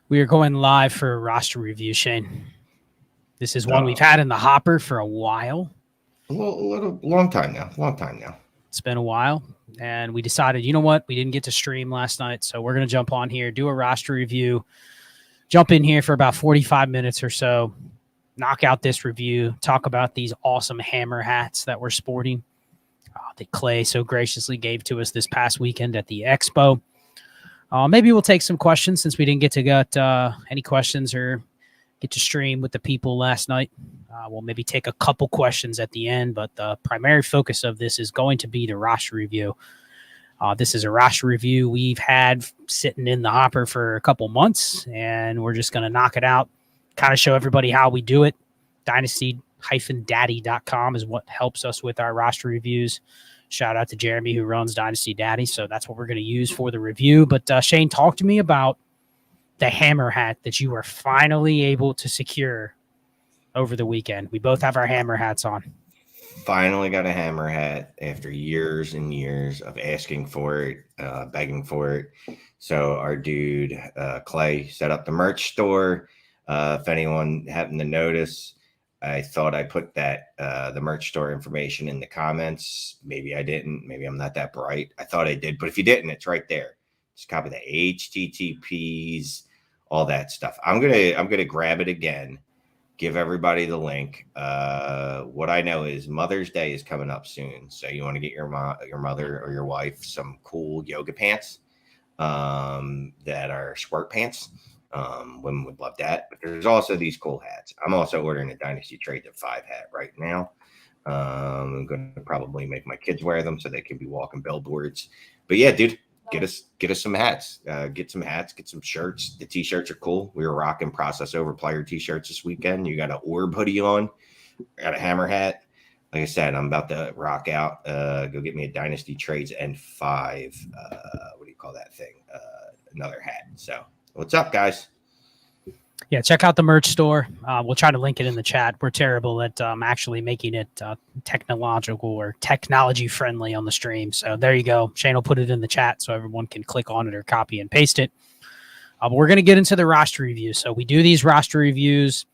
We are going live for a roster review, Shane. This is one we've had in the hopper for a while. Long time now. It's been a while, and we decided, you know what? We didn't get to stream last night, so we're going to jump on here, do a roster review, jump in here for about 45 minutes or so, knock out this review, talk about these awesome hammer hats that we're sporting that Clay so graciously gave to us this past weekend at the Expo. Maybe we'll take some questions since we didn't get to get any questions or get to stream with the people last night. We'll maybe take a couple questions at the end, but the primary focus of this is going to be the roster review. This is a roster review we've had sitting in the hopper for a couple months, and we're just going to knock it out, kind of show everybody how we do it. Dynasty-Daddy.com is what helps us with our roster reviews. Shout out to Jeremy who runs Dynasty Daddy. So that's what we're going to use for the review. But Shane, talk to me about the hammer hat that you were finally able to secure over the weekend. We both have our hammer hats on. Finally got a hammer hat after years and years of asking for it, begging for it. So our dude, Clay, set up the merch store. If anyone happened to notice, I thought I put that the merch store information in the comments. Maybe I didn't. Maybe I'm not that bright. I thought I did, but if you didn't, it's right there. Just copy the HTTPs, all that stuff. I'm gonna grab it again. Give everybody the link. What I know is Mother's Day is coming up soon, so you want to get your mother or your wife some cool yoga pants that are squirt pants. Women would love that, but there's also these cool hats. I'm also ordering a Dynasty Trades at 5 hat right now. I'm going to probably make my kids wear them so they can be walking billboards. But yeah, dude, get us some hats. Get some hats, get some shirts. The t-shirts are cool. We were rocking Process Over player t-shirts this weekend. You got an Orb hoodie on. I got a hammer hat. Like I said, I'm about to rock out. Go get me a Dynasty Trades and 5. What do you call that thing? Another hat. So what's up, guys? Yeah, check out the merch store. We'll try to link it in the chat. We're terrible at actually making it technological or technology friendly on the stream. So there you go. Shane will put it in the chat so everyone can click on it or copy and paste it. But we're going to get into the roster review. So we do these roster reviews.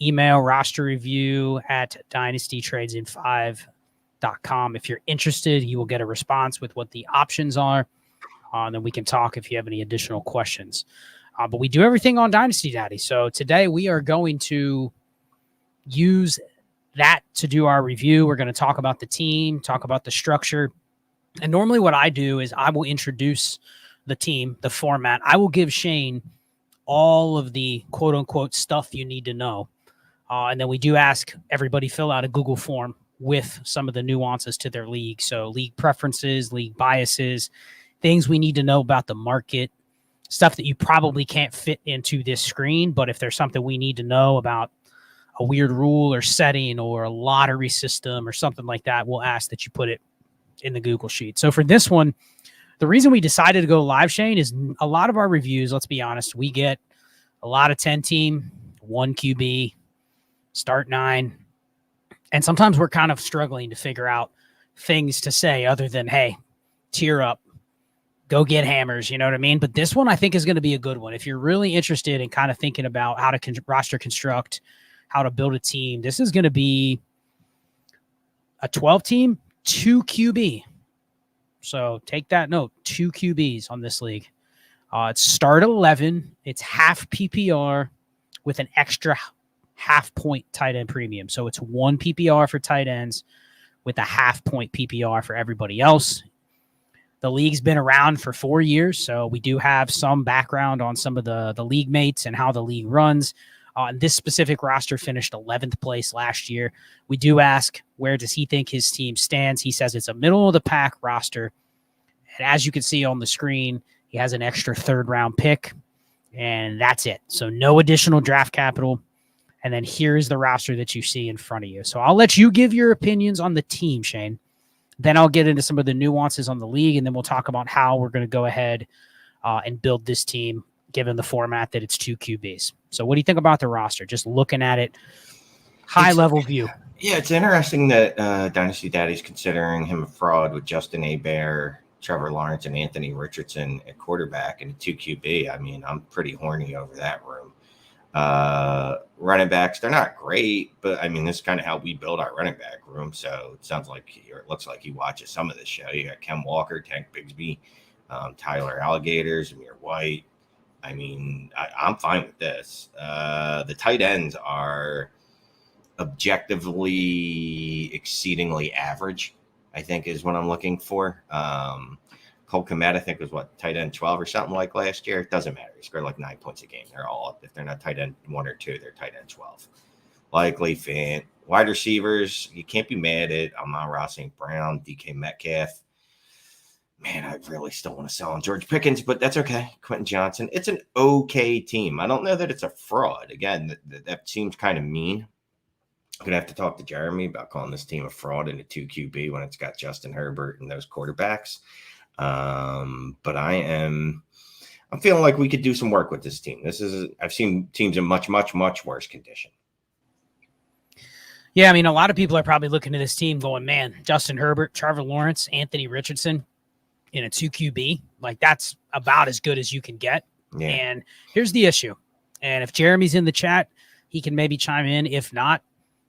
Email roster review at dynastytradesin5.com. If you're interested, you will get a response with what the options are. Then we can talk if you have any additional questions. But we do everything on Dynasty Daddy. So today we are going to use that to do our review. We're going to talk about the team, talk about the structure. And normally what I do is I will introduce the team, the format. I will give Shane all of the quote unquote stuff you need to know. And then we do ask everybody fill out a Google form with some of the nuances to their league. So league preferences, league biases, things we need to know about the market, stuff that you probably can't fit into this screen. But if there's something we need to know about a weird rule or setting or a lottery system or something like that, we'll ask that you put it in the Google sheet. So for this one, the reason we decided to go live, Shane, is a lot of our reviews, let's be honest, we get a lot of 10-team, 1 QB, start 9. And sometimes we're kind of struggling to figure out things to say other than, hey, tear up. Go get hammers, you know what I mean? But this one I think is going to be a good one. If you're really interested in kind of thinking about how to roster construct, how to build a team, this is going to be a 12-team, 2 QB. So take that note, 2 QBs on this league. It's start 11. It's half PPR with an extra half-point tight end premium. So it's 1 PPR for tight ends with a half-point PPR for everybody else. The league's been around for 4 years, so we do have some background on some of the league mates and how the league runs. And this specific roster finished 11th place last year. We do ask, where does he think his team stands? He says it's a middle-of-the-pack roster. And as you can see on the screen, he has an extra third-round pick, and that's it. So no additional draft capital. And then here's the roster that you see in front of you. So I'll let you give your opinions on the team, Shane. Then I'll get into some of the nuances on the league, and then we'll talk about how we're going to go ahead and build this team, given the format that it's 2 QBs. So what do you think about the roster? Just looking at it, high-level view. Yeah, it's interesting that Dynasty Daddy's considering him a fraud with Justin Hebert Trevor Lawrence and Anthony Richardson at quarterback and 2 QB. I mean, I'm pretty horny over that room. Running backs, they're not great, but I mean, this is kind of how we build our running back room. So it sounds like, or it looks like he watches some of this show. You got Ken Walker, Tank Bigsby, Tyler Alligator, Zamir White. I mean, I'm fine with this. The tight ends are objectively exceedingly average, I think is what I'm looking for. Cole Kmet, I think, was tight end 12 or something like last year. It doesn't matter. He scored like 9 points a game. They're all, if they're not tight end 1 or 2, they're tight end 12. Likely Fant. Wide receivers, you can't be mad at Amon-Ra St. Brown, DK Metcalf. Man, I really still want to sell on George Pickens, but that's okay. Quentin Johnson. It's an okay team. I don't know that it's a fraud. Again, that seems kind of mean. I'm going to have to talk to Jeremy about calling this team a fraud and a 2 QB when it's got Justin Herbert and those quarterbacks. But I'm feeling like we could do some work with this team. I've seen teams in much, much, much worse condition. Yeah, I mean, a lot of people are probably looking at this team going, man, Justin Herbert, Trevor Lawrence, Anthony Richardson in a 2 QB. Like, that's about as good as you can get. Yeah. And here's the issue. And if Jeremy's in the chat, he can maybe chime in. If not,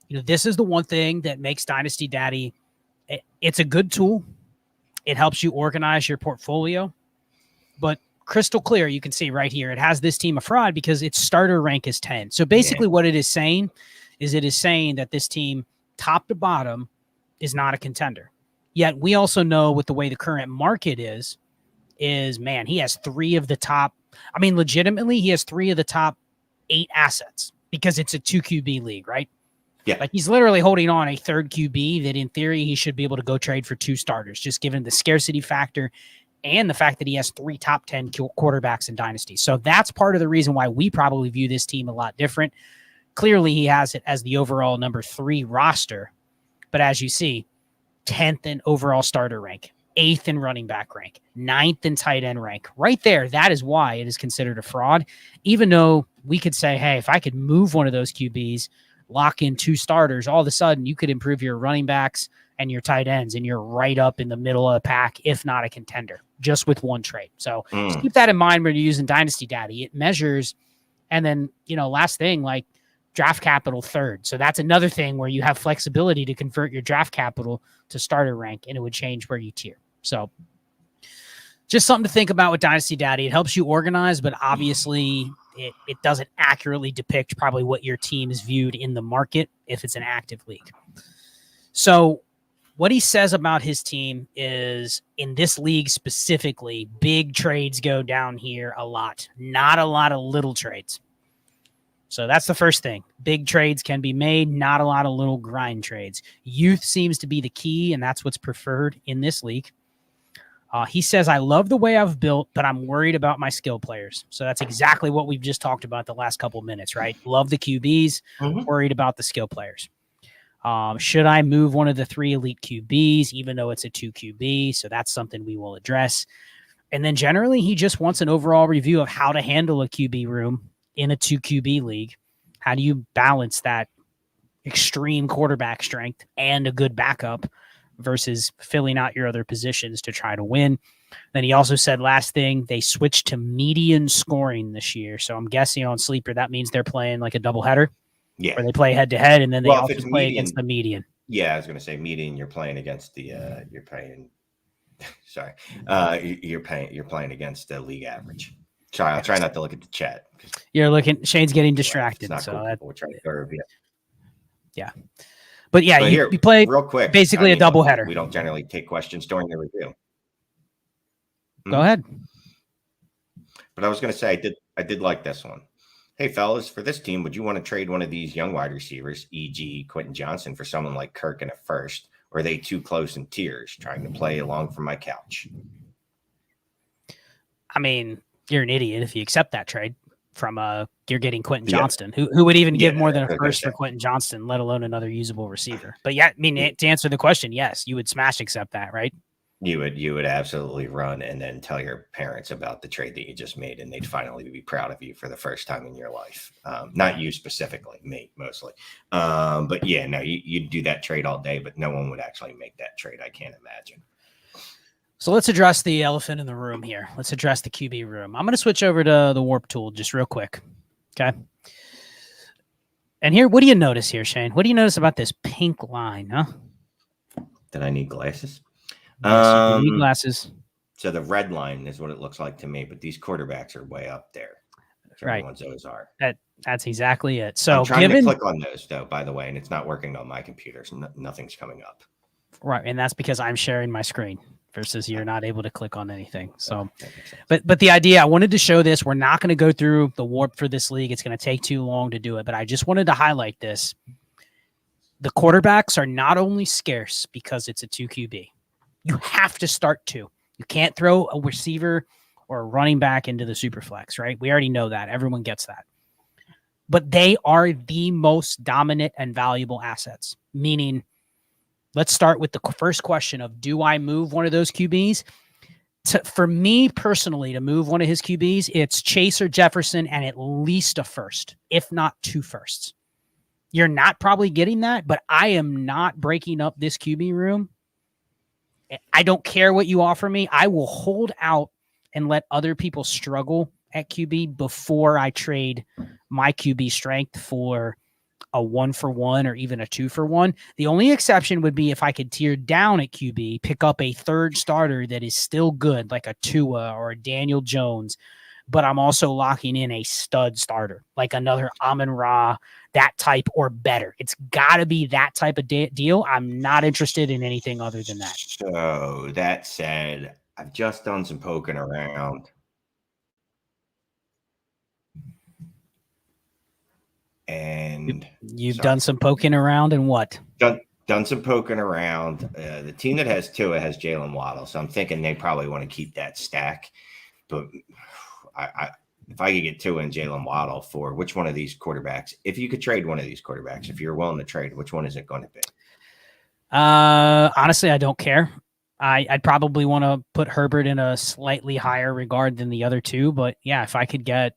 this is the one thing that makes Dynasty Daddy. It's a good tool. It helps you organize your portfolio, but crystal clear, you can see right here, it has this team a fraud because its starter rank is 10. So basically what it is saying is that this team, top to bottom, is not a contender. Yet we also know with the way the current market is man, he has 3 of the top. I mean, legitimately, he has 3 of the top 8 assets because it's a 2 QB league, right? Yeah. Like, he's literally holding on a 3rd QB that in theory he should be able to go trade for 2 starters, just given the scarcity factor and the fact that he has 3 top 10 quarterbacks in Dynasty. So that's part of the reason why we probably view this team a lot different. Clearly, he has it as the overall number 3 roster. But as you see, 10th in overall starter rank, 8th in running back rank, 9th in tight end rank. Right there, that is why it is considered a fraud, even though we could say, hey, if I could move one of those QBs, lock in 2 starters, all of a sudden you could improve your running backs and your tight ends, and you're right up in the middle of the pack, if not a contender, just with one trade. So just keep that in mind when you're using Dynasty Daddy. It measures, and then, last thing, like draft capital 3rd. So that's another thing where you have flexibility to convert your draft capital to starter rank, and it would change where you tier. So just something to think about with Dynasty Daddy. It helps you organize, but obviously it doesn't accurately depict probably what your team is viewed in the market if it's an active league. So what he says about his team is, in this league specifically, big trades go down here a lot. Not a lot of little trades. So that's the first thing. Big trades can be made, not a lot of little grind trades. Youth seems to be the key, and that's what's preferred in this league. He says, I love the way I've built, but I'm worried about my skill players. So that's exactly what we've just talked about the last couple of minutes, right? Love the QBs, worried about the skill players. Should I move one of the 3 elite QBs, even though it's a 2 QB? So that's something we will address. And then generally, he just wants an overall review of how to handle a QB room in a 2 QB league. How do you balance that extreme quarterback strength and a good backup versus filling out your other positions to try to win? Then he also said, last thing, they switched to median scoring this year. So I'm guessing on Sleeper, that means they're playing like a doubleheader. Yeah. Where they play head to head, and then they also play against the median. Yeah, I was going to say median. You're playing against the you're playing against the league average. Sorry, I'll try not to look at the chat. You're looking. Shane's getting distracted. It's not so cool. We're trying to go review. Yeah, but yeah, you play real quick. Basically, a doubleheader. We don't generally take questions during the review. Go ahead. But I was going to say I did like this one. Hey, fellas, for this team, would you want to trade one of these young wide receivers, e.g. Quentin Johnson, for someone like Kirk in a 1st? Or are they too close in tiers, trying to play along from my couch? I mean, you're an idiot if you accept that trade from you're getting Quentin Johnston. Who would even give more than a 1st for Quentin Johnston, let alone another usable receiver? But yeah, I mean, to answer the question, yes, you would smash accept that, right? You would absolutely run and then tell your parents about the trade that you just made, and they'd finally be proud of you for the first time in your life. Not you specifically, me mostly. But yeah, no, you'd do that trade all day, but no one would actually make that trade. I can't imagine. So let's address the elephant in the room here. Let's address the QB room. I'm going to switch over to the warp tool just real quick. Okay. And here, what do you notice here, Shane? What do you notice about this pink line, huh? Did I need glasses? Yes, you need glasses. So the red line is what it looks like to me, but these quarterbacks are way up there. Right. Those are. That's exactly it. So I'm trying to click on those, though, by the way, and it's not working on my computer. So nothing's coming up. Right. And that's because I'm sharing my screen versus you're not able to click on anything. So, but the idea, I wanted to show this. We're not going to go through the warp for this league. It's going to take too long to do it, but I just wanted to highlight this. The quarterbacks are not only scarce because it's a 2 QB. You have to start 2. You can't throw a receiver or a running back into the super flex, right? We already know that. Everyone gets that. But they are the most dominant and valuable assets, meaning let's start with the first question of, do I move one of those QBs? For me personally, to move one of his QBs, it's Chase or Jefferson and at least a first, if not 2 firsts. You're not probably getting that, but I am not breaking up this QB room. I don't care what you offer me. I will hold out and let other people struggle at QB before I trade my QB strength for a 1-for-1 or even a 2-for-1. The only exception would be if I could tier down at QB, pick up a third starter that is still good, like a Tua or a Daniel Jones, but I'm also locking in a stud starter, like another Amon-Ra, that type or better. It's got to be that type of deal. I'm not interested in anything other than that. So that said, I've just done some poking around. And you've done some poking around and what? Done some poking around. The team that has Tua has Jalen Waddle, so I'm thinking they probably want to keep that stack. But if I could get Tua and Jalen Waddle for which one of these quarterbacks, if you could trade one of these quarterbacks, if you're willing to trade, which one is it going to be? Honestly, I don't care. I'd probably want to put Herbert in a slightly higher regard than the other two, but yeah, if I could get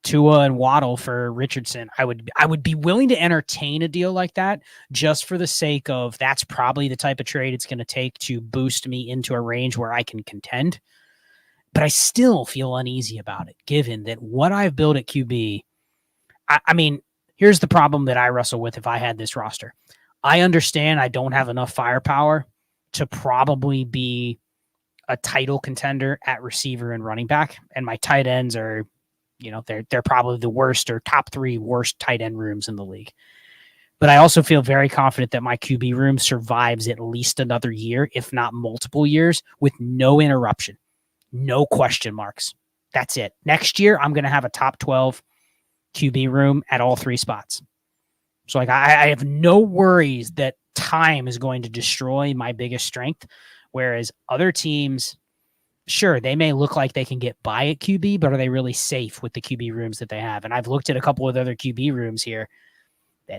Tua and Waddle for Richardson, I would be willing to entertain a deal like that just for the sake of that's probably the type of trade it's going to take to boost me into a range where I can contend. But I still feel uneasy about it, given that what I've built at QB, I mean, here's the problem that I wrestle with if I had this roster. I understand I don't have enough firepower to probably be a title contender at receiver and running back, and my tight ends are, they're probably the worst or top 3 worst tight end rooms in the league. But I also feel very confident that my QB room survives at least another year, if not multiple years, with no interruption, no question marks. That's it. Next year, I'm going to have a top 12 QB room at all 3 spots. So I have no worries that time is going to destroy my biggest strength, whereas other teams, sure, they may look like they can get by at QB, but are they really safe with the QB rooms that they have? And I've looked at a couple of other QB rooms here.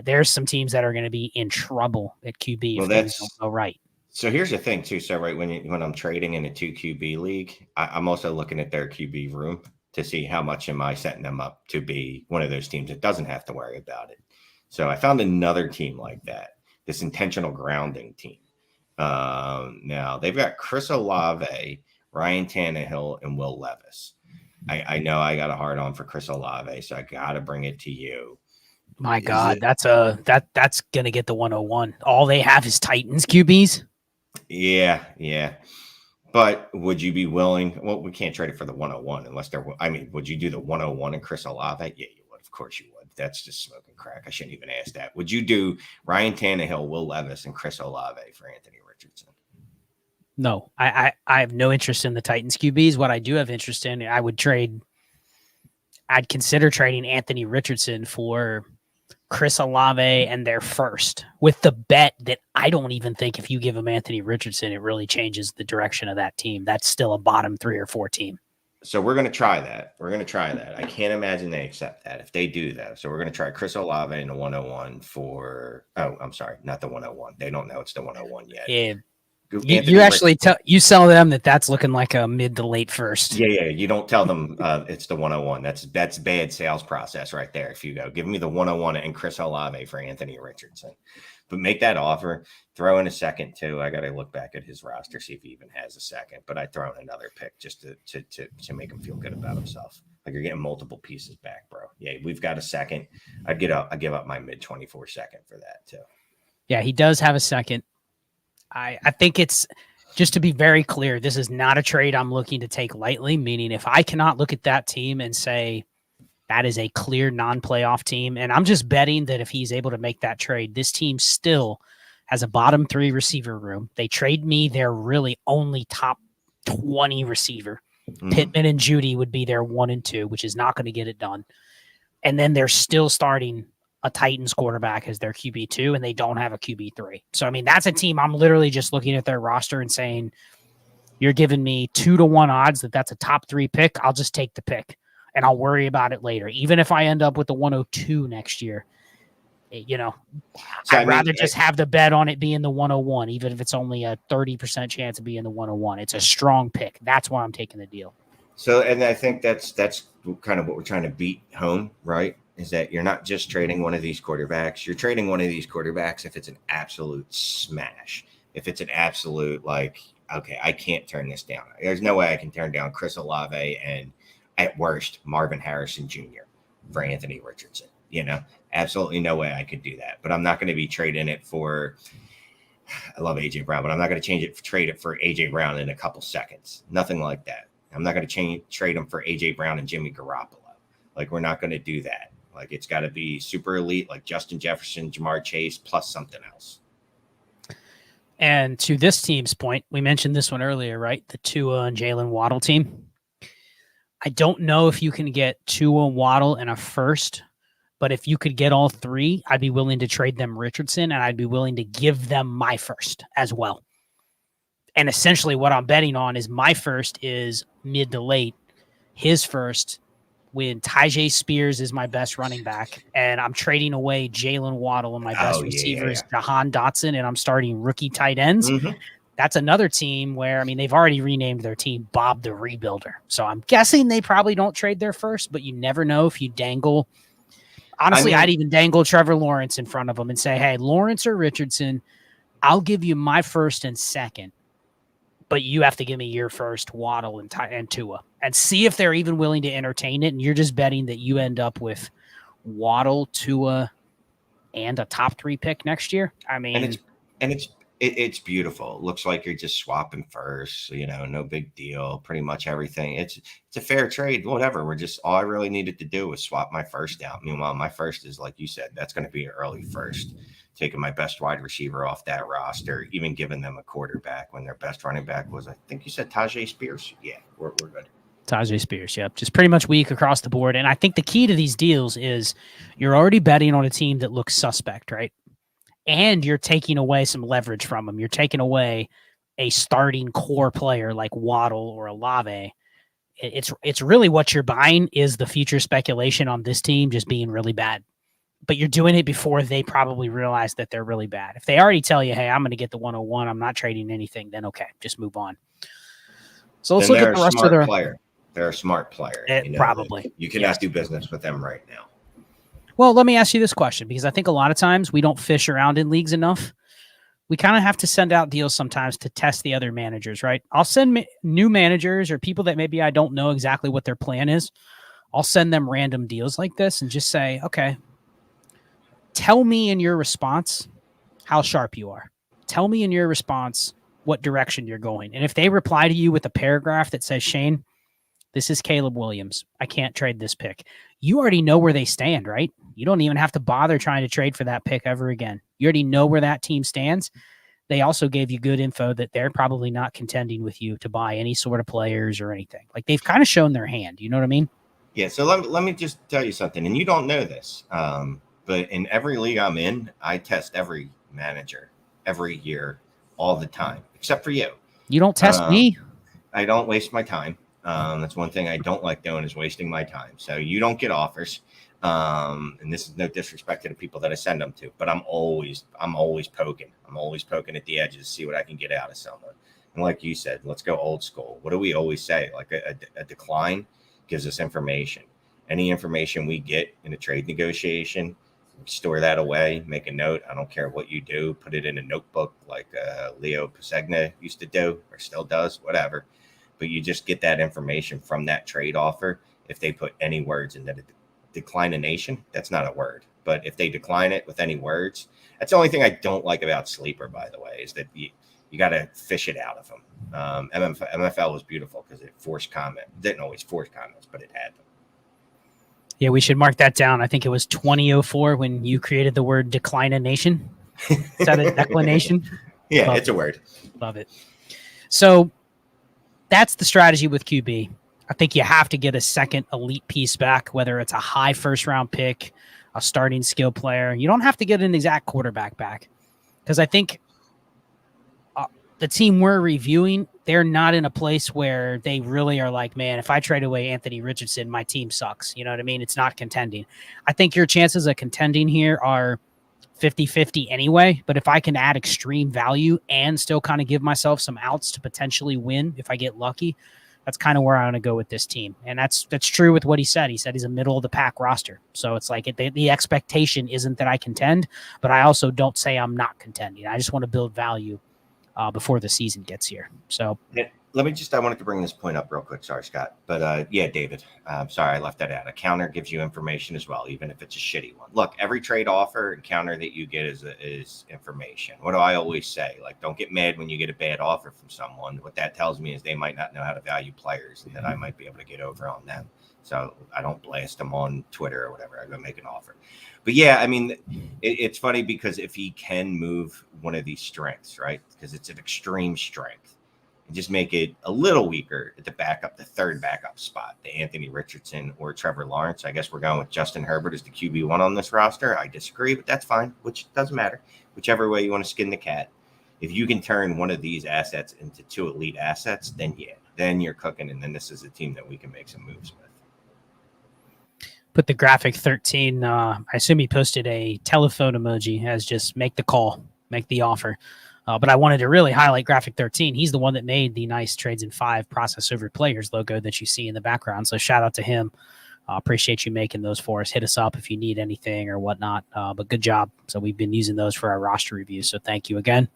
There's some teams that are going to be in trouble at QB if things don't go right. So here's the thing, too. So when I'm trading in a 2 QB league, I'm also looking at their QB room to see how much am I setting them up to be one of those teams that doesn't have to worry about it. So I found another team like that, this intentional grounding team. Now, they've got Chris Olave, Ryan Tannehill, and Will Levis. I know I got a hard on for Chris Olave, so I got to bring it to you. My God, that's going to get the 101. All they have is Titans QBs. Yeah. But would you be willing? Well, we can't trade it for the 101 unless would you do the 101 and Chris Olave? Yeah, you would. Of course you would. That's just smoking crack. I shouldn't even ask that. Would you do Ryan Tannehill, Will Levis, and Chris Olave for Anthony Richardson? No, I have no interest in the Titans QBs. What I do have interest in, I'd consider trading Anthony Richardson for Chris Olave and their first, with the bet that I don't even think if you give him Anthony Richardson, it really changes the direction of that team. That's still a bottom 3 or 4 team. So we're going to try that. I can't imagine they accept that if they do that. So we're going to try Chris Olave in the 101 for, I'm sorry, not the 101. They don't know it's the 101 yet. Yeah. You actually you sell them that's looking like a mid to late first. Yeah. You don't tell them it's the 101. That's bad sales process right there. If you go, give me the 101 and Chris Olave for Anthony Richardson, but make that offer. Throw in a second too. I got to look back at his roster, see if he even has a second. But I throw in another pick just to make him feel good about himself. Like you're getting multiple pieces back, bro. Yeah, we've got a second. I give up my mid 24 second for that too. Yeah, he does have a second. I think it's, just to be very clear, this is not a trade I'm looking to take lightly, meaning if I cannot look at that team and say that is a clear non-playoff team, and I'm just betting that if he's able to make that trade, this team still has a bottom 3 receiver room. They trade me their really only top 20 receiver. Pittman and Judy would be their 1 and 2, which is not going to get it done. And then they're still starting a Titans quarterback as their QB2, and they don't have a QB3. So, I mean, that's a team I'm literally just looking at their roster and saying, you're giving me 2-1 odds that's a top 3 pick. I'll just take the pick and I'll worry about it later. Even if I end up with the 102 next year, so, I'd rather just have the bet on it being the 101, even if it's only a 30% chance of being the 101. It's a strong pick. That's why I'm taking the deal. So, and I think that's kind of what we're trying to beat home, right? Is that you're not just trading one of these quarterbacks. You're trading one of these quarterbacks if it's an absolute smash. If it's an absolute, like, okay, I can't turn this down. There's no way I can turn down Chris Olave and, at worst, Marvin Harrison Jr. for Anthony Richardson. Absolutely no way I could do that. But I'm not going to be trading it for – I love A.J. Brown, but I'm not going to trade it for A.J. Brown in a couple seconds. Nothing like that. I'm not going to trade him for A.J. Brown and Jimmy Garoppolo. Like, we're not going to do that. Like, it's got to be super elite, like Justin Jefferson, Jamar Chase, plus something else. And to this team's point, we mentioned this one earlier, right? The Tua and Jalen Waddle team. I don't know if you can get Tua, Waddle, and a first, but if you could get all 3, I'd be willing to trade them Richardson, and I'd be willing to give them my first as well. And essentially what I'm betting on is my first is mid to late, his first when Tyjae Spears is my best running back, and I'm trading away Jalen Waddle, and my best receiver is Jahan Dotson, and I'm starting rookie tight ends. That's another team where, I mean, they've already renamed their team Bob the Rebuilder. So I'm guessing they probably don't trade their first, but you never know if you dangle. Honestly, I'd even dangle Trevor Lawrence in front of them and say, hey, Lawrence or Richardson, I'll give you my first and second, but you have to give me your first, Waddle and Tua, and see if they're even willing to entertain it. And you're just betting that you end up with Waddle, Tua, and a top 3 pick next year. I mean, it's beautiful. It looks like you're just swapping first, no big deal. Pretty much everything. It's a fair trade, whatever. All I really needed to do was swap my first out. Meanwhile, my first is, like you said, that's going to be an early first. Taking my best wide receiver off that roster, even giving them a quarterback when their best running back was, I think you said Tyjae Spears. Yeah, we're good. Tyjae Spears, yep. Just pretty much weak across the board. And I think the key to these deals is you're already betting on a team that looks suspect, right? And you're taking away some leverage from them. You're taking away a starting core player like Waddle or Olave. It's really what you're buying is the future speculation on this team just being really bad. But you're doing it before they probably realize that they're really bad. If they already tell you, hey, I'm going to get the 101, I'm not trading anything, then okay, just move on. So let's look at the rest of their player. They're a smart player. Probably. You cannot do business with them right now. Well, let me ask you this question, because I think a lot of times we don't fish around in leagues enough. We kind of have to send out deals sometimes to test the other managers, right? I'll send new managers or people that maybe I don't know exactly what their plan is. I'll send them random deals like this and just say, okay, tell me in your response how sharp you are. Tell me in your response what direction you're going. And if they reply to you with a paragraph that says, Shane, this is Caleb Williams, I can't trade this pick. You already know where they stand, right? You don't even have to bother trying to trade for that pick ever again. You already know where that team stands. They also gave you good info that they're probably not contending with you to buy any sort of players or anything. Like, they've kind of shown their hand. You know what I mean? Yeah. So let me just tell you something, and you don't know this, but in every league I'm in, I test every manager every year, all the time, except for you. You don't test me? I don't waste my time. That's one thing I don't like doing, is wasting my time. So you don't get offers. And this is no disrespect to the people that I send them to, but I'm always poking. I'm always poking at the edges to see what I can get out of someone. And like you said, let's go old school. What do we always say? Like a decline gives us information. Any information we get in a trade negotiation, store that away, make a note. I don't care what you do. Put it in a notebook like Leo Pasegna used to do or still does, whatever. But you just get that information from that trade offer. If they put any words in that declination, that's not a word. But if they decline it with any words, that's the only thing I don't like about Sleeper, by the way, is that you got to fish it out of them. MFL was beautiful because it forced comment. It didn't always force comments, but it had them. Yeah, we should mark that down. I think it was 2004 when you created the word declination. Is that a declination? Yeah, it's a word. Love it. So that's the strategy with QB. I think you have to get a second elite piece back, whether it's a high first-round pick, a starting skill player. You don't have to get an exact quarterback back because I think the team we're reviewing, they're not in a place where they really are like, man, if I trade away Anthony Richardson, my team sucks. You know what I mean? It's not contending. I think your chances of contending here are 50-50 anyway, but if I can add extreme value and still kind of give myself some outs to potentially win if I get lucky, that's kind of where I want to go with this team. And that's true with what he said. He said he's a middle of the pack roster. So it's like the expectation isn't that I contend, but I also don't say I'm not contending. I just want to build value before the season gets here. So I wanted to bring this point up real quick. Sorry, Scott. But yeah, David, I'm sorry I left that out. A counter gives you information as well, even if it's a shitty one. Look, every trade offer and counter that you get is information. What do I always say? Like, don't get mad when you get a bad offer from someone. What that tells me is they might not know how to value players and that I might be able to get over on them. So I don't blast them on Twitter or whatever. I go make an offer. But yeah, I mean, it's funny because if he can move one of these strengths, right, because it's an extreme strength, and just make it a little weaker at the third backup spot, the Anthony Richardson or Trevor Lawrence. I guess we're going with Justin Herbert as the QB1 on this roster. I disagree, but that's fine, which doesn't matter. Whichever way you want to skin the cat. If you can turn one of these assets into two elite assets, then yeah, then you're cooking, and then this is a team that we can make some moves with. Put the graphic 13. I assume he posted a telephone emoji as just make the call, make the offer. But I wanted to really highlight graphic 13. He's the one that made the nice Trades in 5 process over players logo that you see in the background. So shout out to him. Appreciate you making those for us. Hit us up if you need anything or whatnot. But good job. So we've been using those for our roster review. So thank you again.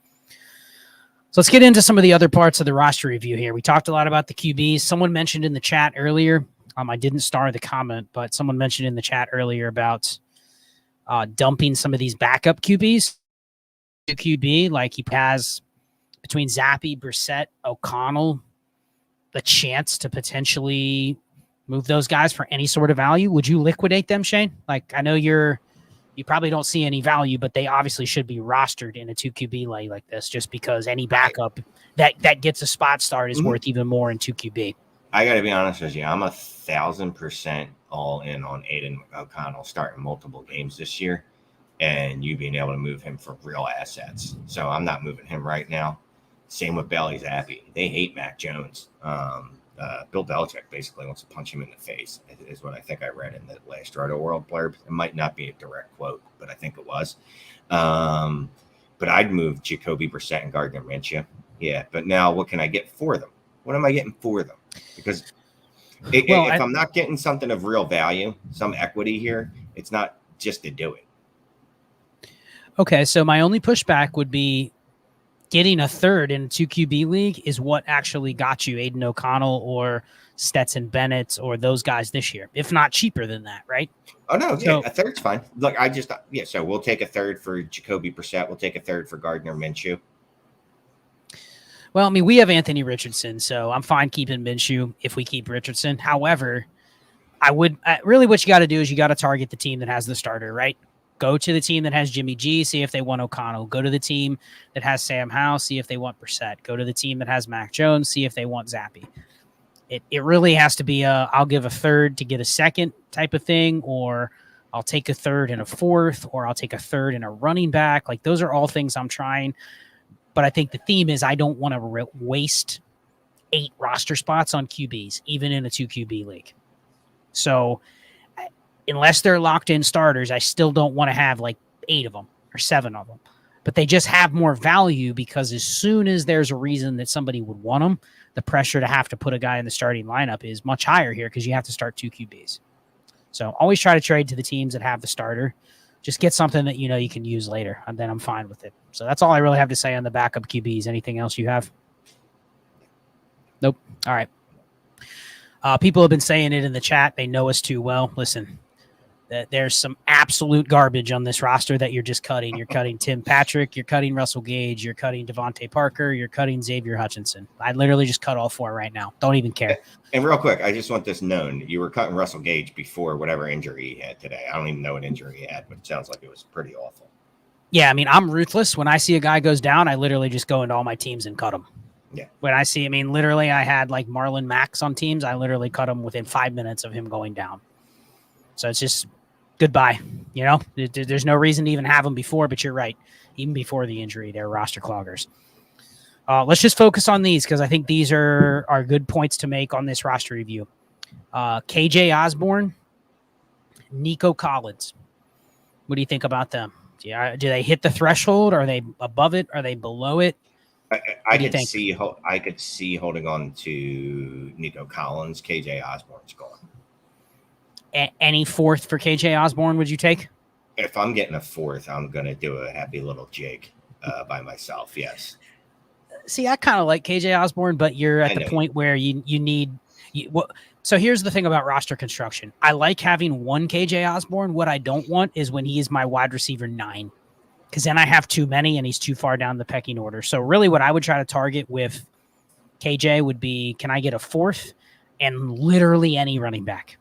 So let's get into some of the other parts of the roster review here. We talked a lot about the QBs. Someone mentioned in the chat earlier, I didn't star the comment, but someone mentioned in the chat earlier about dumping some of these backup QBs. QB, like he has between Zappy, Brissett, O'Connell, the chance to potentially move those guys for any sort of value. Would you liquidate them, Shane? Like, I know you probably don't see any value, but they obviously should be rostered in a 2 QB lay like this, just because any backup that gets a spot start is worth even more in 2 QB. I got to be honest with you. I'm 1,000% all in on Aiden O'Connell starting multiple games this year and you being able to move him for real assets. So I'm not moving him right now. Same with Bailey Zappi. They hate Mac Jones. Bill Belichick basically wants to punch him in the face, is what I think I read in the last Roto World blurb. It might not be a direct quote, but I think it was. But I'd move Jacoby Brissett and Gardner Minshew. Yeah, but now what can I get for them? What am I getting for them? Because if I'm not getting something of real value, some equity here, it's not just to do it. Okay, so my only pushback would be getting a third in a 2 QB league is what actually got you Aiden O'Connell or Stetson Bennett or those guys this year, if not cheaper than that, right? Oh, no, yeah, a third's fine. Look, so we'll take a third for Jacoby Brissett. We'll take a third for Gardner Minshew. Well, I mean, we have Anthony Richardson, so I'm fine keeping Minshew if we keep Richardson. However, really what you got to do is you got to target the team that has the starter, right? Go to the team that has Jimmy G, see if they want O'Connell. Go to the team that has Sam Howell, see if they want Brissett. Go to the team that has Mac Jones, see if they want Zappy. It really has to be I'll give a third to get a second type of thing, or I'll take a third and a fourth, or I'll take a third and a running back. Like, those are all things I'm trying. But I think the theme is I don't want to waste 8 roster spots on QBs, even in a 2 QB league. So unless they're locked in starters, I still don't want to have like 8 of them or 7 of them. But they just have more value because as soon as there's a reason that somebody would want them, the pressure to have to put a guy in the starting lineup is much higher here because you have to start 2 QBs. So always try to trade to the teams that have the starter. Just get something that you can use later, and then I'm fine with it. So that's all I really have to say on the backup QBs. Anything else you have? Nope. All right. People have been saying it in the chat. They know us too well. Listen, there's some absolute garbage on this roster that you're just cutting. You're cutting Tim Patrick. You're cutting Russell Gage. You're cutting Devontae Parker. You're cutting Xavier Hutchinson. I literally just cut all 4 right now. Don't even care. And real quick, I just want this known. You were cutting Russell Gage before whatever injury he had today. I don't even know what injury he had, but it sounds like it was pretty awful. Yeah, I mean, I'm ruthless. When I see a guy goes down, I literally just go into all my teams and cut him. Yeah. When I see, literally I had like Marlon Max on teams. I literally cut him within 5 minutes of him going down. So it's just goodbye. There's no reason to even have him before, but you're right. Even before the injury, they're roster cloggers. Let's just focus on these because I think these are good points to make on this roster review. KJ Osborne, Nico Collins. What do you think about them? Do they hit the threshold? Are they above it? Are they below it? I could see holding on to Nico Collins. KJ Osborne's gone. Any 4th for KJ Osborne would you take? If I'm getting a 4th, I'm going to do a happy little jig by myself. Yes. See, I kind of like KJ Osborne, but you're at the point where you need. So here's the thing about roster construction. I like having 1 KJ Osborne. What I don't want is when he is my wide receiver 9, because then I have too many and he's too far down the pecking order. So really what I would try to target with KJ would be, can I get a 4th and literally any running back?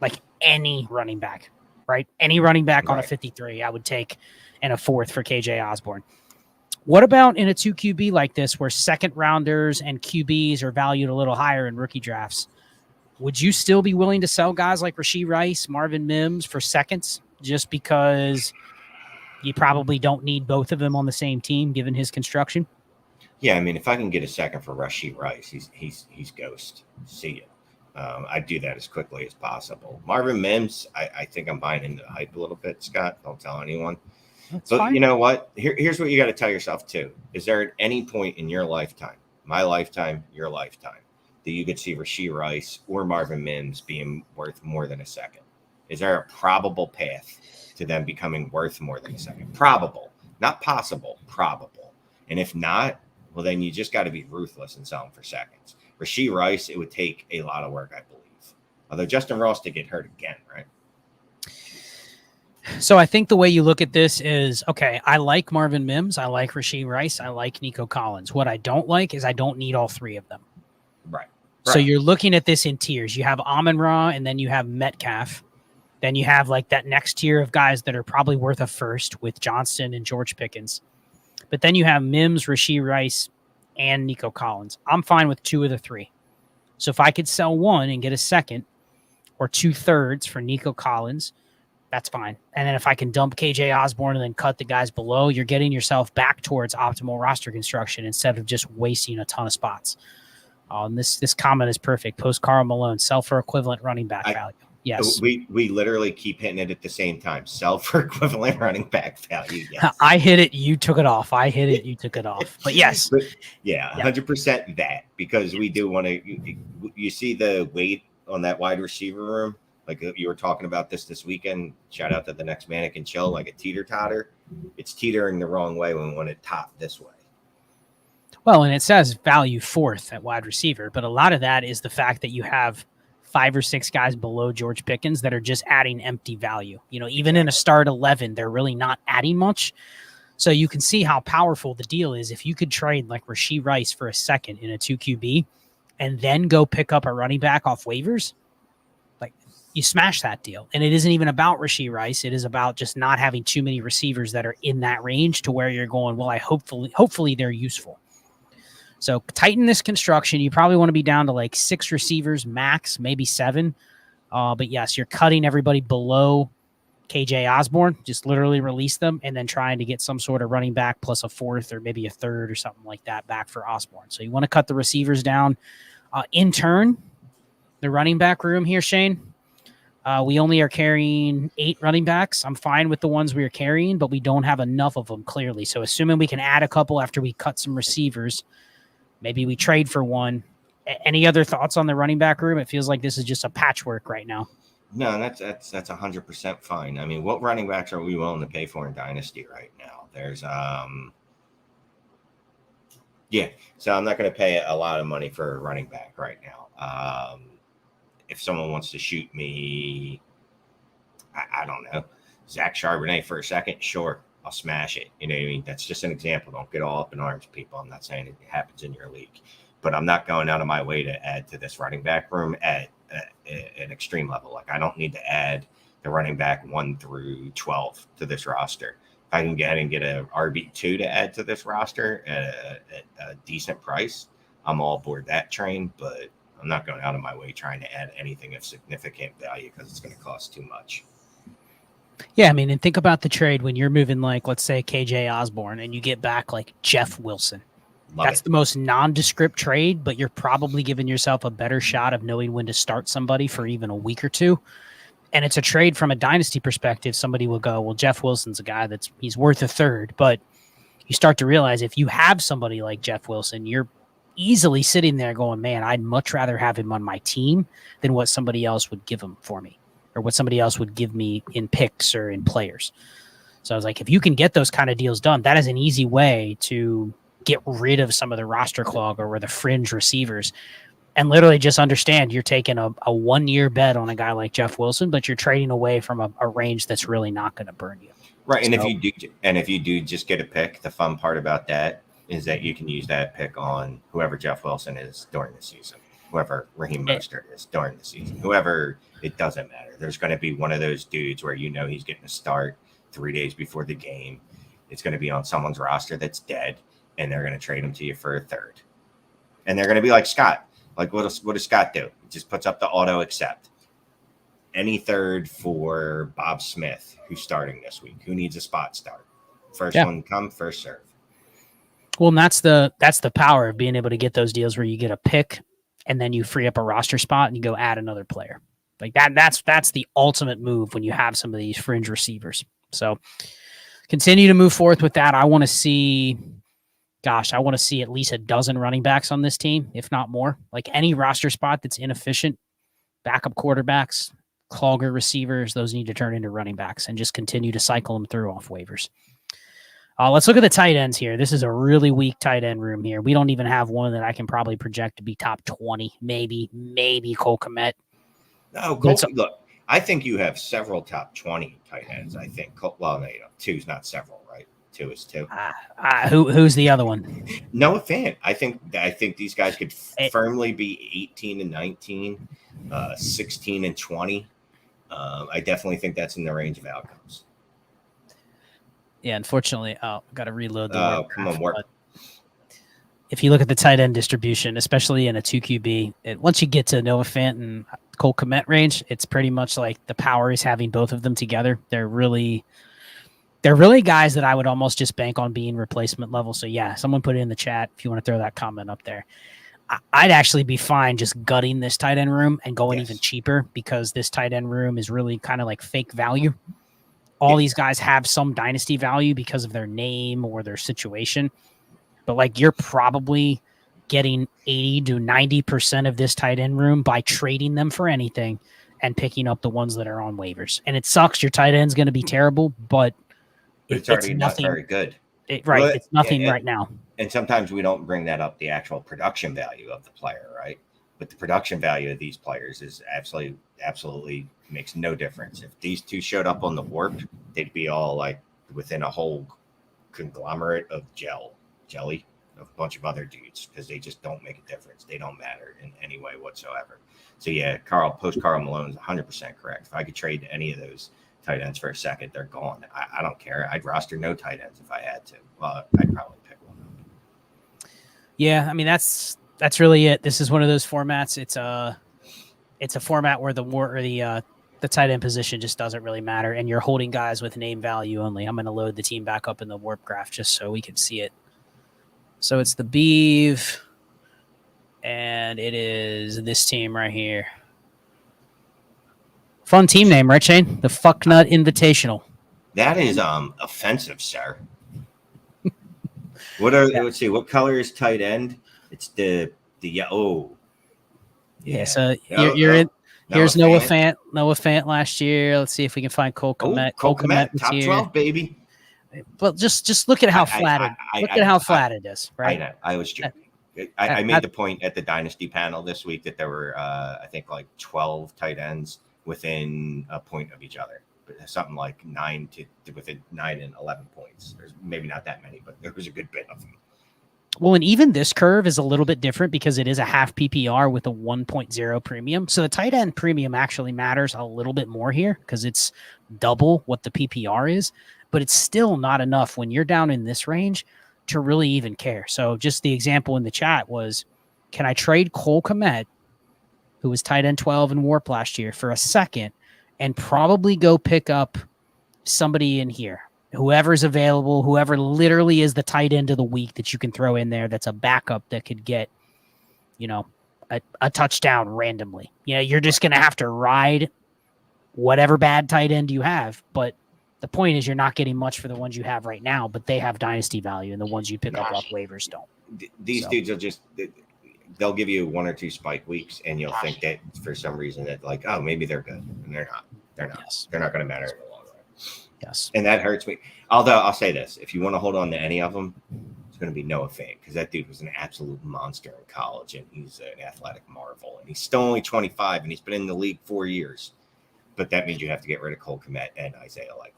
Like any running back, right? Any running back on a 53 I would take, and a 4th for KJ Osborne. What about in a 2 QB like this where second rounders and QBs are valued a little higher in rookie drafts? Would you still be willing to sell guys like Rashee Rice, Marvin Mims for seconds just because you probably don't need both of them on the same team given his construction? Yeah, if I can get a second for Rashee Rice, he's ghost. See you. I'd do that as quickly as possible. Marvin Mims, I think I'm buying into the hype a little bit, Scott. Don't tell anyone. That's fine. You know what? Here's what you got to tell yourself, too. Is there at any point in your lifetime, my lifetime, your lifetime, that you could see Rashee Rice or Marvin Mims being worth more than a second? Is there a probable path to them becoming worth more than a second? Probable. Not possible. Probable. And if not, well, then you just got to be ruthless and sell them for seconds. Rashee Rice, it would take a lot of work, I believe. Although Justin Ross did get hurt again, right? So I think the way you look at this is, okay, I like Marvin Mims. I like Rashee Rice. I like Nico Collins. What I don't like is I don't need all 3 of them. Right. So you're looking at this in tiers. You have Amon-Ra, and then you have Metcalf. Then you have like that next tier of guys that are probably worth a 1st with Johnston and George Pickens. But then you have Mims, Rashee Rice, and Nico Collins. I'm fine with 2 of the 3. So if I could sell 1 and get a second or 2/3 for Nico Collins, that's fine. And then if I can dump KJ Osborne and then cut the guys below, you're getting yourself back towards optimal roster construction instead of just wasting a ton of spots. This comment is perfect. Post Karl Malone, sell for equivalent running back value. Yes. We literally keep hitting it at the same time. Sell for equivalent running back value. Yes. I hit it. You took it off. I hit it. You took it off. But yes. But 100% that, because we do want to, you see the weight on that wide receiver room. Like you were talking about this weekend. Shout out to the next Mannequin Chill, like a teeter-totter. It's teetering the wrong way when we want it top this way. Well, and it says value 4th at wide receiver, but a lot of that is the fact that you have 5 or 6 guys below George Pickens that are just adding empty value. Even in a start 11, they're really not adding much. So you can see how powerful the deal is. If you could trade like Rashee Rice for a second in a 2 QB and then go pick up a running back off waivers, like you smash that deal. And it isn't even about Rashee Rice. It is about just not having too many receivers that are in that range to where you're going, well, hopefully they're useful. So tighten this construction. You probably want to be down to like 6 receivers max, maybe 7. But yes, you're cutting everybody below KJ Osborne. Just literally release them and then trying to get some sort of running back plus a 4th or maybe a 3rd or something like that back for Osborne. So you want to cut the receivers down. In turn, the running back room here, Shane, We only are carrying 8 running backs. I'm fine with the ones we are carrying, but we don't have enough of them, clearly. So assuming we can add a couple after we cut some receivers, maybe we trade for one. Any other thoughts on the running back room? It feels like this is just a patchwork right now. No, that's 100% fine. I mean, what running backs are we willing to pay for in Dynasty right now? There's yeah, so I'm not going to pay a lot of money for a running back right now. If someone wants to shoot me, I don't know, Zach Charbonnet for a second, sure, I'll smash it. You know what I mean? That's just an example. Don't get all up in arms, people. I'm not saying it happens in your league, but I'm not going out of my way to add to this running back room at an extreme level. Like, I don't need to add the running back 1 through 12 to this roster. If I can get a RB2 to add to this roster at a decent price, I'm all aboard that train, but I'm not going out of my way trying to add anything of significant value because it's going to cost too much. Yeah, I mean, and think about the trade when you're moving, like, let's say KJ Osborne, and you get back like Jeff Wilson. That's the most nondescript trade, but you're probably giving yourself a better shot of knowing when to start somebody for even a week or two. And it's a trade from a dynasty perspective. Somebody will go, well, Jeff Wilson's a guy he's worth a third. But you start to realize if you have somebody like Jeff Wilson, you're easily sitting there going, man, I'd much rather have him on my team than what somebody else would give him for me or what somebody else would give me in picks or in players. So I was like, if you can get those kind of deals done, that is an easy way to get rid of some of the roster clog or the fringe receivers and literally just understand you're taking a 1-year bet on a guy like Jeff Wilson, but you're trading away from a range that's really not going to burn you. Right. And if you do just get a pick, the fun part about that is that you can use that pick on whoever Jeff Wilson is during the season, whoever Raheem Mostert is during the season, whoever, it doesn't matter. There's going to be one of those dudes where you know he's getting a start 3 days before the game. It's going to be on someone's roster that's dead, and they're going to trade him to you for a third. And they're going to be like Scott. Like, what does Scott do? He just puts up the auto accept. Any third for Bob Smith, who's starting this week, who needs a spot start. First one come, first serve. Well, and that's the power of being able to get those deals where you get a pick and then you free up a roster spot and you go add another player. Like that's the ultimate move when you have some of these fringe receivers. So continue to move forth with that. I want to see at least a dozen running backs on this team, if not more. Like any roster spot that's inefficient, backup quarterbacks, clogger receivers, those need to turn into running backs and just continue to cycle them through off waivers. Let's look at the tight ends here. This is a really weak tight end room here. We don't even have one that I can probably project to be top 20, maybe Cole Kmet. No, look, I think you have several top 20 tight ends. I think, two's not several, right? 2 is 2. Who's the other one? Noah Fant. I think these guys could firmly be 18 and 19, 16 and 20. I definitely think that's in the range of outcomes. Yeah, unfortunately, got to reload the work. Come on, work. If you look at the tight end distribution, especially in a 2QB, once you get to Noah Fant and Cole Kmet range, it's pretty much like the power is having both of them together. They're really guys that I would almost just bank on being replacement level. So yeah, someone put it in the chat if you want to throw that comment up there. I'd actually be fine just gutting this tight end room and going even cheaper because this tight end room is really kind of like fake value. All these guys have some dynasty value because of their name or their situation. But like you're probably getting 80 to 90% of this tight end room by trading them for anything and picking up the ones that are on waivers. And it sucks. Your tight end's going to be terrible, but it's already nothing, not very good. It's nothing right now. And sometimes we don't bring that up, the actual production value of the player, right? But the production value of these players is absolutely makes no difference. If these two showed up on the warp, they'd be all like within a whole conglomerate of jelly of a bunch of other dudes because they just don't make a difference. They don't matter in any way whatsoever. So yeah, Carl Malone is 100% correct. If I could trade any of those tight ends for a second, they're gone. I don't care. I'd roster no tight ends if I had to. Well, I'd probably pick one. Yeah, I mean that's really it. This is one of those formats. It's a format where the tight end position just doesn't really matter, and you're holding guys with name value only. I'm going to load the team back up in the warp graph just so we can see it. So it's the Beeve, and it is this team right here. Fun team name, right, Shane? The Fucknut Invitational. That is offensive, sir. Let's see, what color is tight end? It's the yellow. Yeah, so you're in. Here's Noah Fant. Noah Fant last year. Let's see if we can find Cole Kmet. Cole Kmet, top here. 12, baby. But just look at how flat it is, right? I know. I was joking. I made the point at the Dynasty panel this week that there were, I think, like 12 tight ends within a point of each other. Something like 9 and 11 points. There's maybe not that many, but there was a good bit of them. Well, and even this curve is a little bit different because it is a half PPR with a 1.0 premium. So the tight end premium actually matters a little bit more here because it's double what the PPR is, but it's still not enough when you're down in this range to really even care. So just the example in the chat was, can I trade Cole Kmet, who was tight end 12 in Warp last year, for a second and probably go pick up somebody in here? Whoever's available, whoever literally is the tight end of the week that you can throw in there that's a backup that could get, a touchdown randomly. You're just going to have to ride whatever bad tight end you have. But the point is you're not getting much for the ones you have right now, but they have dynasty value, and the ones you pick up off waivers don't. These dudes are they'll give you 1 or 2 spike weeks, and you'll think that for some reason that like, oh, maybe they're good. And they're not. They're not. Yes. They're not going to matter in the long run. Yes. And that hurts me. Although I'll say this, if you want to hold on to any of them, it's going to be Noah Fant, because that dude was an absolute monster in college, and he's an athletic marvel. And he's still only 25, and he's been in the league 4 years. But that means you have to get rid of Cole Kmet and Isaiah Likely.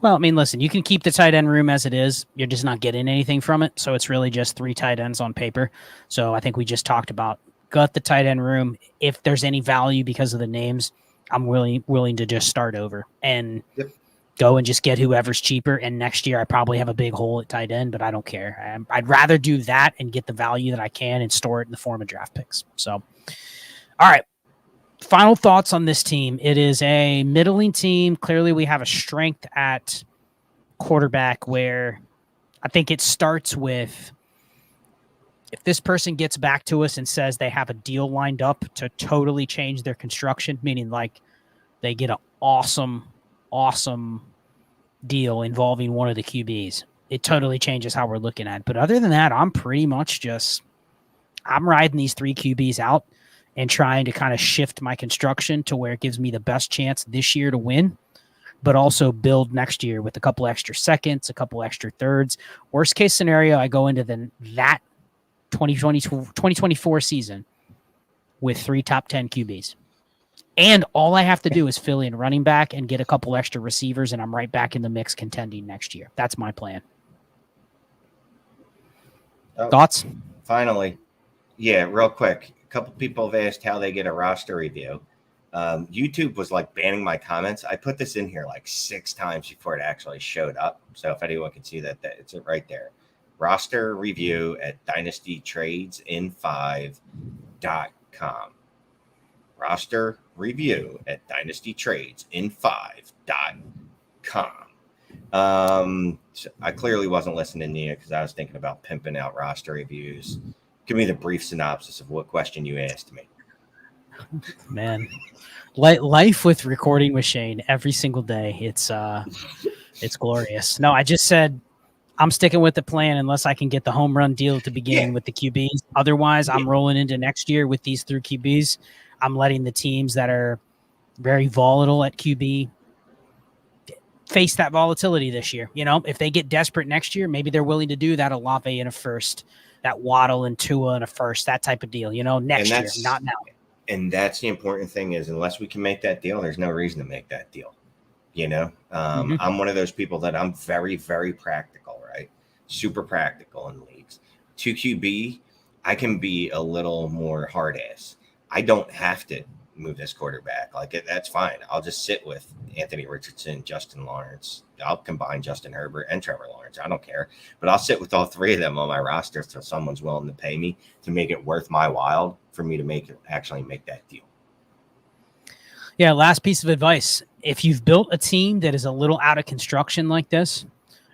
Well, I mean, listen, you can keep the tight end room as it is. You're just not getting anything from it. So it's really just 3 tight ends on paper. So I think we just talked about gut the tight end room. If there's any value because of the names, I'm willing to just start over and go and just get whoever's cheaper. And next year I probably have a big hole at tight end, but I don't care. I'd rather do that and get the value that I can and store it in the form of draft picks. So, all right. Final thoughts on this team. It is a middling team. Clearly we have a strength at quarterback where I think it starts with, if this person gets back to us and says they have a deal lined up to totally change their construction, meaning like they get an awesome deal involving one of the QBs, it totally changes how we're looking at it. But other than that, I'm pretty much I'm riding these 3 QBs out and trying to kind of shift my construction to where it gives me the best chance this year to win, but also build next year with a couple extra seconds, a couple extra thirds. Worst case scenario, I go into that 2024 season with 3 top 10 QBs. And all I have to do is fill in running back and get a couple extra receivers, and I'm right back in the mix contending next year. That's my plan. Thoughts? Finally. Yeah, real quick. A couple people have asked how they get a roster review. YouTube was like banning my comments. I put this in here like 6 times before it actually showed up. So if anyone can see that it's right there. Roster review at dynastytradesin5.com. Roster review at dynastytradesin5.com. So I clearly wasn't listening to you because I was thinking about pimping out roster reviews. Give me the brief synopsis of what question you asked me. Man, life with recording with Shane every single day. It's glorious. No, I just said I'm sticking with the plan unless I can get the home run deal at the beginning with the QBs. Otherwise, I'm rolling into next year with these 3 QBs. I'm letting the teams that are very volatile at QB face that volatility this year. If they get desperate next year, maybe they're willing to do that Olave in a first, that Waddle and Tua in a first, that type of deal, next year, not now. And that's the important thing is unless we can make that deal, there's no reason to make that deal. I'm one of those people that I'm very, very practical, right? Super practical in leagues. 2 QB, I can be a little more hard ass. I don't have to move this quarterback. That's fine. I'll just sit with Anthony Richardson, Justin Lawrence. I'll combine Justin Herbert and Trevor Lawrence. I don't care. But I'll sit with all 3 of them on my roster until someone's willing to pay me to make it worth my while for me to actually make that deal. Yeah, last piece of advice. If you've built a team that is a little out of construction like this,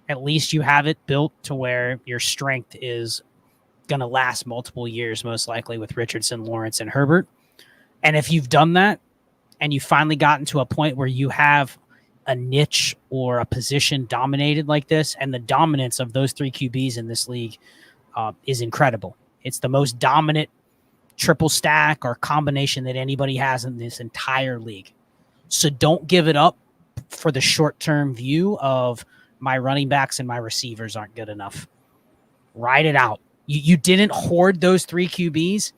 at least you have it built to where your strength is going to last multiple years, most likely with Richardson, Lawrence, and Herbert. And if you've done that, and you finally gotten to a point where you have a niche or a position dominated like this, and the dominance of those 3 QBs in this league is incredible. It's the most dominant triple stack or combination that anybody has in this entire league. So don't give it up for the short-term view of my running backs and my receivers aren't good enough. Ride it out. You didn't hoard those 3 QBs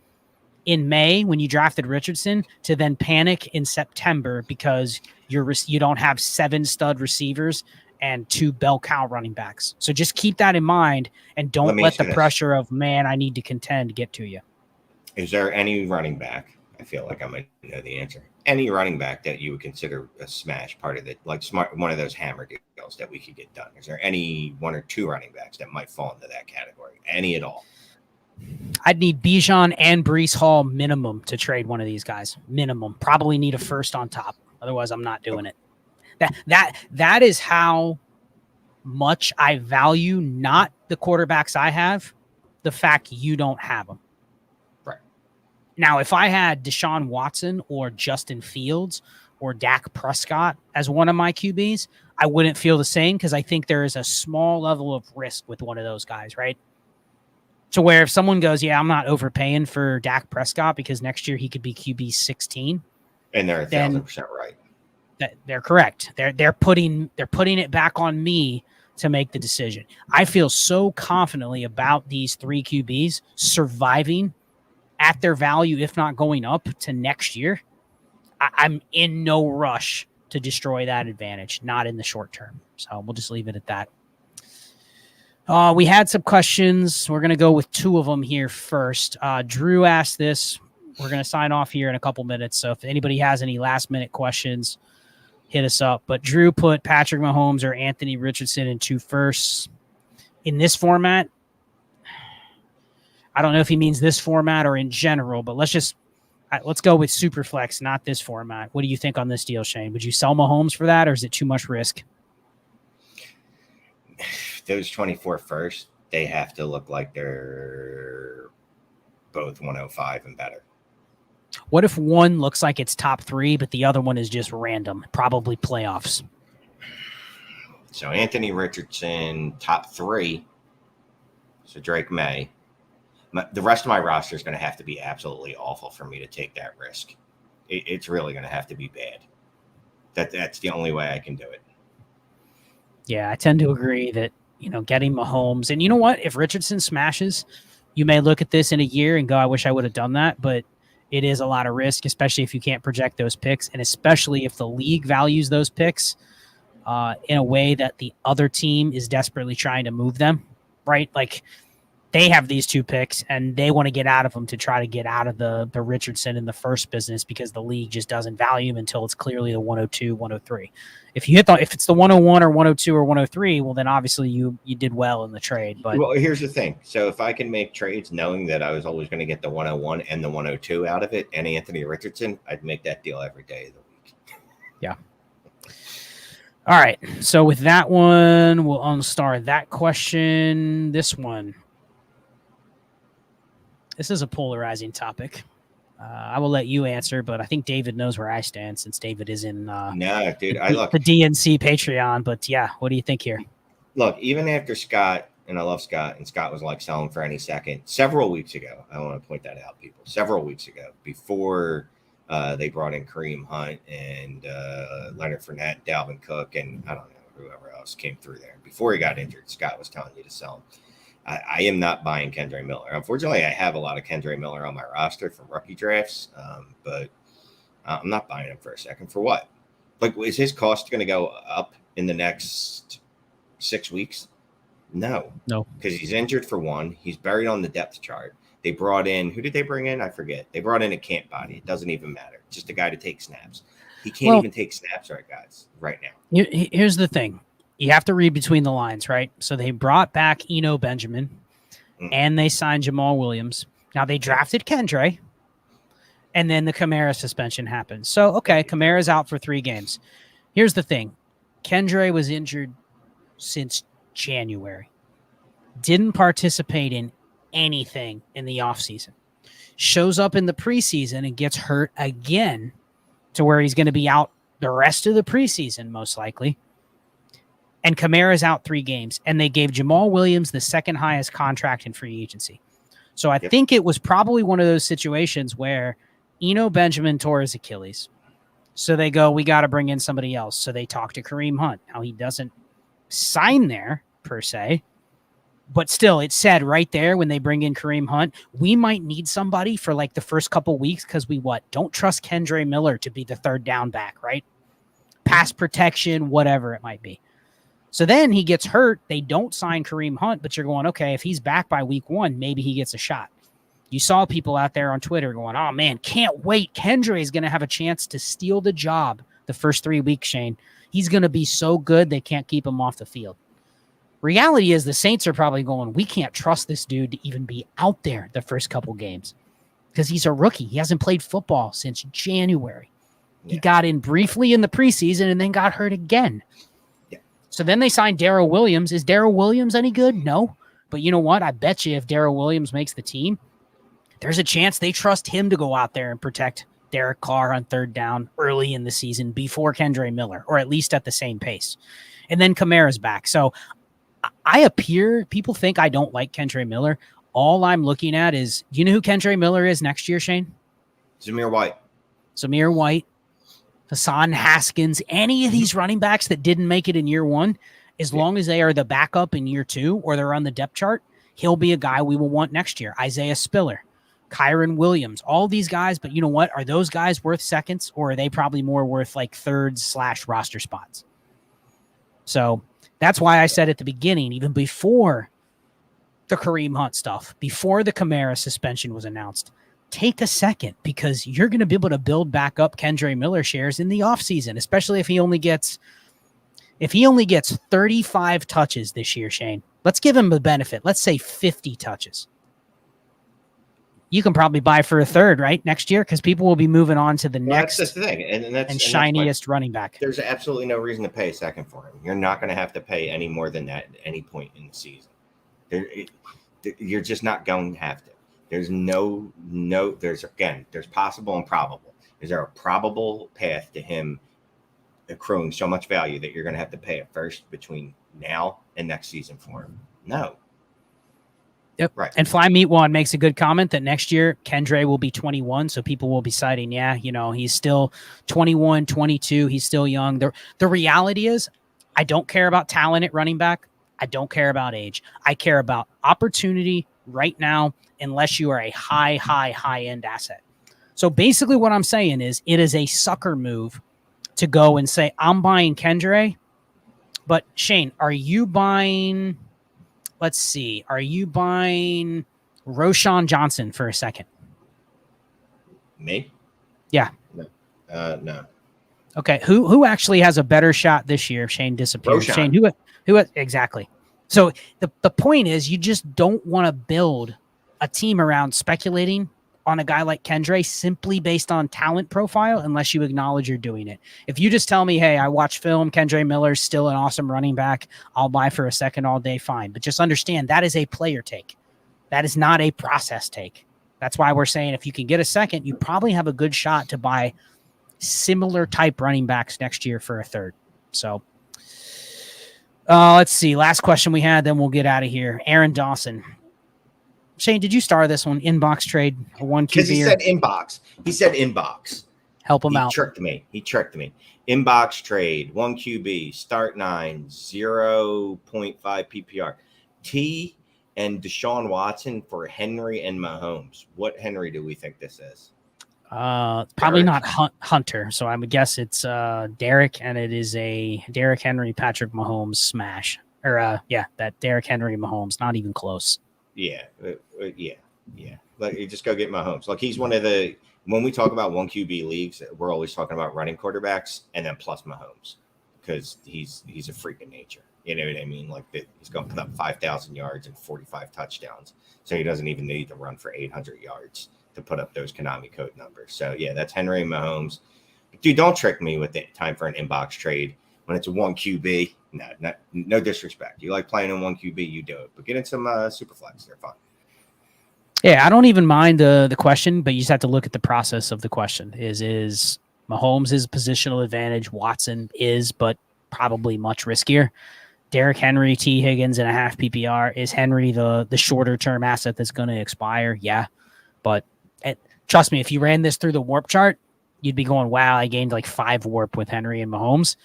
in May when you drafted Richardson to then panic in September because you don't have 7 stud receivers and 2 bell cow running backs. So just keep that in mind and don't let the pressure of, man, I need to contend get to you. Is there any running back? I feel like I might know the answer. Any running back that you would consider a smash part of it, like one of those hammer deals that we could get done? Is there any 1 or 2 running backs that might fall into that category? Any at all? I'd need Bijan and Breece Hall minimum to trade one of these guys. Minimum. Probably need a first on top. Otherwise, I'm not doing it. That is how much I value not the quarterbacks I have, the fact you don't have them. Right. Now, if I had Deshaun Watson or Justin Fields or Dak Prescott as one of my QBs, I wouldn't feel the same because I think there is a small level of risk with one of those guys, right? To where if someone goes, yeah, I'm not overpaying for Dak Prescott because next year he could be QB 16. And they're 1,000% right. They're correct. They're putting it back on me to make the decision. I feel so confidently about these 3 QBs surviving at their value, if not going up to next year. I'm in no rush to destroy that advantage, not in the short term. So we'll just leave it at that. We had some questions. We're going to go with 2 of them here first. Drew asked this. We're going to sign off here in a couple minutes. So if anybody has any last-minute questions, hit us up. But Drew put Patrick Mahomes or Anthony Richardson in 2 firsts. In this format, I don't know if he means this format or in general, but let's go with Superflex, not this format. What do you think on this deal, Shane? Would you sell Mahomes for that, or is it too much risk? Those 24 first, they have to look like they're both 105 and better. What if one looks like it's top 3, but the other one is just random, probably playoffs? So Anthony Richardson, top 3. So Drake May. The rest of my roster is going to have to be absolutely awful for me to take that risk. It's really going to have to be bad. That's the only way I can do it. Yeah, I tend to agree that, getting Mahomes. And you know what? If Richardson smashes, you may look at this in a year and go, I wish I would have done that. But it is a lot of risk, especially if you can't project those picks. And especially if the league values those picks in a way that the other team is desperately trying to move them, right? Like they have these 2 picks and they want to get out of them to try to get out of the Richardson in the first business because the league just doesn't value him until it's clearly the 102, 103. If it's the 101 or 102 or 103, well, then obviously you did well in the trade. But well, here's the thing. So if I can make trades knowing that I was always going to get the 101 and the 102 out of it and Anthony Richardson, I'd make that deal every day of the week. Yeah. All right. So with that one, we'll unstar that question. This one. This is a polarizing topic. I will let you answer, but I think David knows where I stand since David is in no, dude, the DNC Patreon. But yeah, what do you think here? Look, even after Scott, and I love Scott, and Scott was like selling for any second several weeks ago. I want to point that out, people. Several weeks ago, before they brought in Kareem Hunt and Leonard Fournette, Dalvin Cook, and I don't know, whoever else came through there. Before he got injured, Scott was telling you to sell him. I am not buying Kendre Miller. Unfortunately, I have a lot of Kendre Miller on my roster from rookie drafts, but I'm not buying him for a second. For what? Like, is his cost going to go up in the next 6 weeks? No. Because he's injured for one. He's buried on the depth chart. They brought in, who did they bring in? I forget. They brought in a camp body. It doesn't even matter. Just a guy to take snaps. He can't even take snaps right now. Here's the thing. You have to read between the lines, right? So they brought back Eno Benjamin and they signed Jamal Williams. Now they drafted Kendre and then the Kamara suspension happened. So, okay, Kamara's out for 3 games. Here's the thing. Kendre was injured since January. Didn't participate in anything in the offseason. Shows up in the preseason and gets hurt again to where he's going to be out the rest of the preseason, most likely. And Kamara's out 3 games. And they gave Jamal Williams the second highest contract in free agency. So I think it was probably one of those situations where Eno Benjamin tore his Achilles. So they go, we got to bring in somebody else. So they talk to Kareem Hunt. Now, he doesn't sign there, per se. But still, it said right there when they bring in Kareem Hunt, we might need somebody for like the first couple weeks because we don't trust Kendre Miller to be the third down back, right? Pass protection, whatever it might be. So then he gets hurt. They don't sign Kareem Hunt, but you're going, okay, if he's back by week 1, maybe he gets a shot. You saw people out there on Twitter going, oh, man, can't wait. Kendre is going to have a chance to steal the job the first 3 weeks, Shane. He's going to be so good they can't keep him off the field. Reality is the Saints are probably going, we can't trust this dude to even be out there the first couple games because he's a rookie. He hasn't played football since January. Yeah. He got in briefly in the preseason and then got hurt again. Yeah. So then they signed Darrell Williams. Is Darrell Williams any good? No. But you know what? I bet you if Darrell Williams makes the team, there's a chance they trust him to go out there and protect Derek Carr on third down early in the season before Kendre Miller, or at least at the same pace. And then Kamara's back. So people think I don't like Kendre Miller. All I'm looking at is, you know who Kendre Miller is next year, Shane? Zamir White, Hassan Haskins, any of these running backs that didn't make it in year 1, as long as they are the backup in year 2 or they're on the depth chart, he'll be a guy we will want next year. Isaiah Spiller, Kyron Williams, all these guys. But you know what? Are those guys worth seconds, or are they probably more worth like thirds/roster spots? So that's why I said at the beginning, even before the Kareem Hunt stuff, before the Kamara suspension was announced, take a second because you're going to be able to build back up Kendre Miller shares in the offseason, especially if he only gets 35 touches this year, Shane. Let's give him the benefit. Let's say 50 touches. You can probably buy for a third, right, next year, because people will be moving on to the next that's the thing. And shiniest running back. There's absolutely no reason to pay a second for him. You're not going to have to pay any more than that at any point in the season. You're just not going to have to. There's there's possible and probable. Is there a probable path to him accruing so much value that you're going to have to pay it first between now and next season for him? No. Yep. Right. And Fly Meat One makes a good comment that next year Kendre will be 21. So people will be citing, he's still 21, 22. He's still young. The reality is I don't care about talent at running back. I don't care about age. I care about opportunity right now, unless you are a high end asset. So basically what I'm saying is it is a sucker move to go and say, I'm buying Kendre. But Shane, are you buying... Let's see. Are you buying Roschon Johnson for a second? Me? Yeah. No. Okay. Who actually has a better shot this year if Shane disappears? Roschon. Shane, who exactly. So the point is you just don't want to build a team around speculating on a guy like Kendre simply based on talent profile unless you acknowledge you're doing it. If you just tell me, hey, I watch film, Kendre Miller's still an awesome running back, I'll buy for a second all day, fine. But just understand that is a player take. That is not a process take. That's why we're saying if you can get a second, you probably have a good shot to buy similar type running backs next year for a third. So let's see. Last question we had, then we'll get out of here. Aaron Dawson. Shane, did you start this one? Inbox trade, a 1 QB? Because he said inbox. He said inbox. Help him out. He tricked me. Inbox trade, 1 QB, start 9, 0.5 PPR. T and Deshaun Watson for Henry and Mahomes. What Henry do we think this is? Probably not Hunter. So I would guess it's Derek, and it is a Derek Henry, Patrick Mahomes smash. Or that Derek Henry Mahomes, not even close. Yeah. Like, you just go get Mahomes. Like, he's one of the, when we talk about 1 QB leagues, we're always talking about running quarterbacks and then plus Mahomes because he's a freak of nature. You know what I mean? Like, he's going to put up 5,000 yards and 45 touchdowns. So he doesn't even need to run for 800 yards to put up those Konami code numbers. So, yeah, that's Henry and Mahomes. But, dude, don't trick me with the time for an inbox trade when it's a 1 QB. No disrespect. You like playing in 1 QB, you do it. But get in some Superflex. They're fun. Yeah, I don't even mind the question, but you just have to look at the process of the question. Is Mahomes is positional advantage. Watson is, but probably much riskier. Derrick Henry, T. Higgins, and a half PPR. Is Henry the shorter term asset that's going to expire? Yeah. But trust me, if you ran this through the warp chart, you'd be going, wow, I gained like 5 warp with Henry and Mahomes.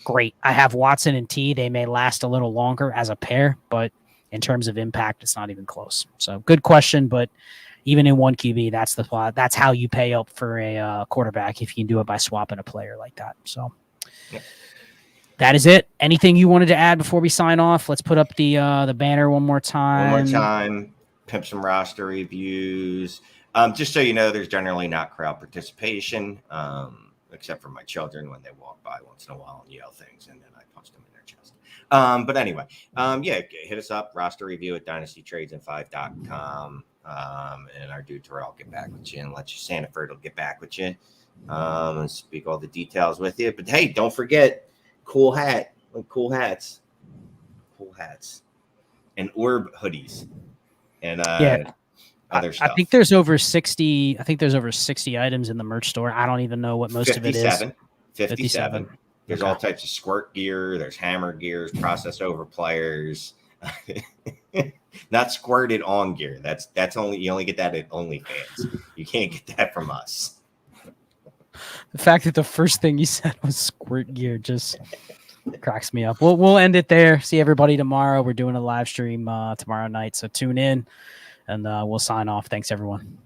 Great. I have Watson and T. They may last a little longer as a pair, but in terms of impact, it's not even close. So good question, but even in one QB, that's the plot. That's how you pay up for a quarterback if you can do it by swapping a player like that. So that is it. Anything you wanted to add before we sign off? Let's put up the banner one more time. Pimp some roster reviews. Just so you know, there's generally not crowd participation, except for my children when they walk by once in a while and yell things, and then I punch them in their chest. But anyway, hit us up, roster review at dynastytradesand5.com. And our dude Terrell will get back with you and let you Sanford will get back with you and speak all the details with you. But hey, don't forget cool hats, and orb hoodies and other stuff. I think there's over 60 items in the merch store. I don't even know what most of it is. 57. There's all types of squirt gear, there's hammer gears, process over players. Not squirted on gear. That's only, you only get that at OnlyFans. You can't get that from us. The fact that the first thing you said was squirt gear just cracks me up. We'll end it there. See everybody tomorrow. We're doing a live stream tomorrow night, so tune in and we'll sign off. Thanks everyone.